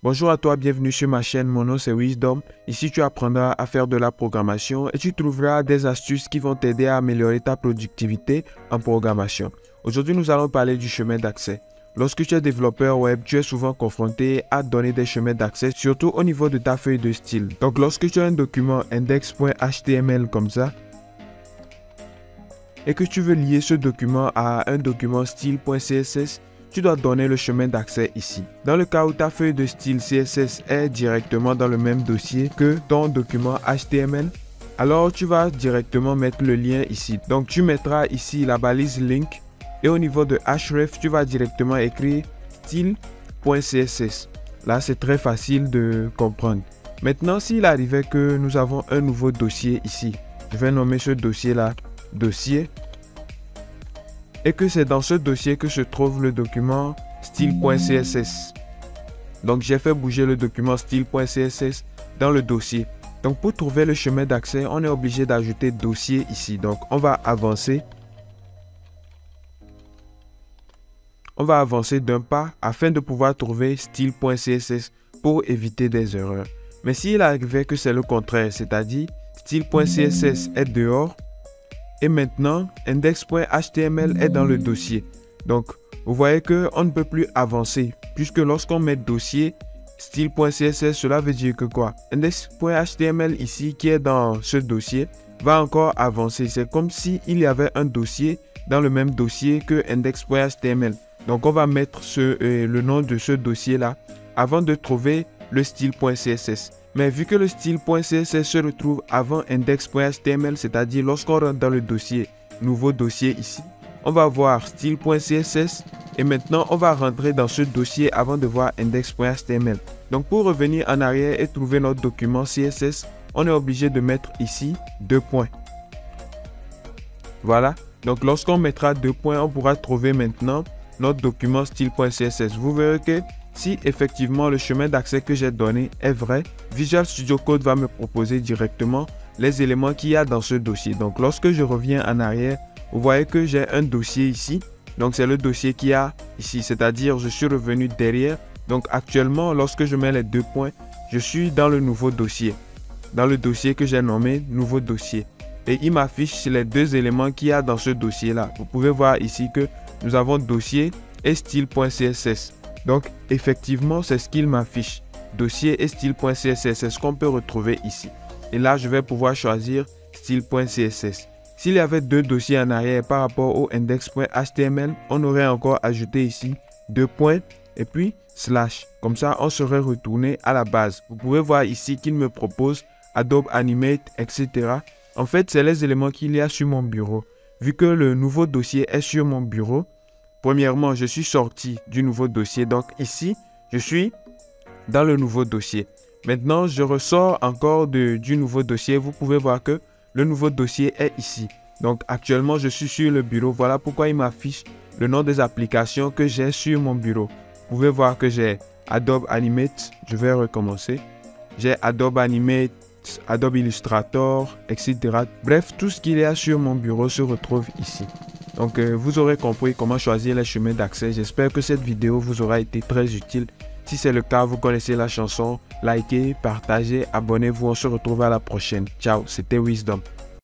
Bonjour à toi, bienvenue sur ma chaîne, mon nom c'est Wisdom. Ici tu apprendras à faire de la programmation et tu trouveras des astuces qui vont t'aider à améliorer ta productivité en programmation. Aujourd'hui nous allons parler du chemin d'accès. Lorsque tu es développeur web, tu es souvent confronté à donner des chemins d'accès, surtout au niveau de ta feuille de style. Donc lorsque tu as un document index.html comme ça, et que tu veux lier ce document à un document style.css, tu dois donner le chemin d'accès ici. Dans le cas où ta feuille de style CSS est directement dans le même dossier que ton document HTML, alors tu vas directement mettre le lien ici. Donc tu mettras ici la balise link et au niveau de href, tu vas directement écrire style.css. Là, c'est très facile de comprendre. Maintenant, s'il arrivait que nous avons un nouveau dossier ici, je vais nommer ce dossier-là dossier. Et que c'est dans ce dossier que se trouve le document style.css. Donc j'ai fait bouger le document style.css dans le dossier. Donc pour trouver le chemin d'accès, on est obligé d'ajouter dossier ici. Donc on va avancer. On va avancer d'un pas afin de pouvoir trouver style.css pour éviter des erreurs. Mais s'il arrivait que c'est le contraire, c'est-à-dire style.css est dehors, et maintenant, index.html est dans le dossier. Donc, vous voyez qu'on ne peut plus avancer. Puisque lorsqu'on met dossier, style.css, cela veut dire que quoi? Index.html ici, qui est dans ce dossier, va encore avancer. C'est comme s'il y avait un dossier dans le même dossier que index.html. Donc, on va mettre le nom de ce dossier-là avant de trouver le style.css. Mais vu que le style.css se retrouve avant index.html, c'est-à-dire lorsqu'on rentre dans le dossier, nouveau dossier ici, on va voir style.css et maintenant on va rentrer dans ce dossier avant de voir index.html. Donc pour revenir en arrière et trouver notre document CSS, on est obligé de mettre ici 2 points. Voilà, donc lorsqu'on mettra 2 points, on pourra trouver maintenant notre document style.css. Vous verrez que si effectivement le chemin d'accès que j'ai donné est vrai, Visual Studio Code va me proposer directement les éléments qu'il y a dans ce dossier. Donc lorsque je reviens en arrière, vous voyez que j'ai un dossier ici. Donc c'est le dossier qu'il y a ici, c'est-à-dire je suis revenu derrière. Donc actuellement, lorsque je mets les 2 points, je suis dans le nouveau dossier. Dans le dossier que j'ai nommé nouveau dossier. Et il m'affiche les 2 éléments qu'il y a dans ce dossier-là. Vous pouvez voir ici que nous avons dossier et style.css. Donc, effectivement, c'est ce qu'il m'affiche. Dossier et style.css, c'est ce qu'on peut retrouver ici. Et là, je vais pouvoir choisir style.css. S'il y avait 2 dossiers en arrière par rapport au index.html, on aurait encore ajouté ici 2 points et puis slash. Comme ça, on serait retourné à la base. Vous pouvez voir ici qu'il me propose Adobe Animate, etc. En fait, c'est les éléments qu'il y a sur mon bureau. Vu que le nouveau dossier est sur mon bureau, premièrement, je suis sorti du nouveau dossier. Donc ici, je suis dans le nouveau dossier. Maintenant, je ressors encore du nouveau dossier. Vous pouvez voir que le nouveau dossier est ici. Donc actuellement, je suis sur le bureau. Voilà pourquoi il m'affiche le nom des applications que j'ai sur mon bureau. Vous pouvez voir que j'ai Adobe Animate. Je vais recommencer. J'ai Adobe Animate, Adobe Illustrator, etc. Bref, tout ce qu'il y a sur mon bureau se retrouve ici. Donc, vous aurez compris comment choisir les chemins d'accès. J'espère que cette vidéo vous aura été très utile. Si c'est le cas, vous connaissez la chanson. Likez, partagez, abonnez-vous. On se retrouve à la prochaine. Ciao, c'était Wisdom.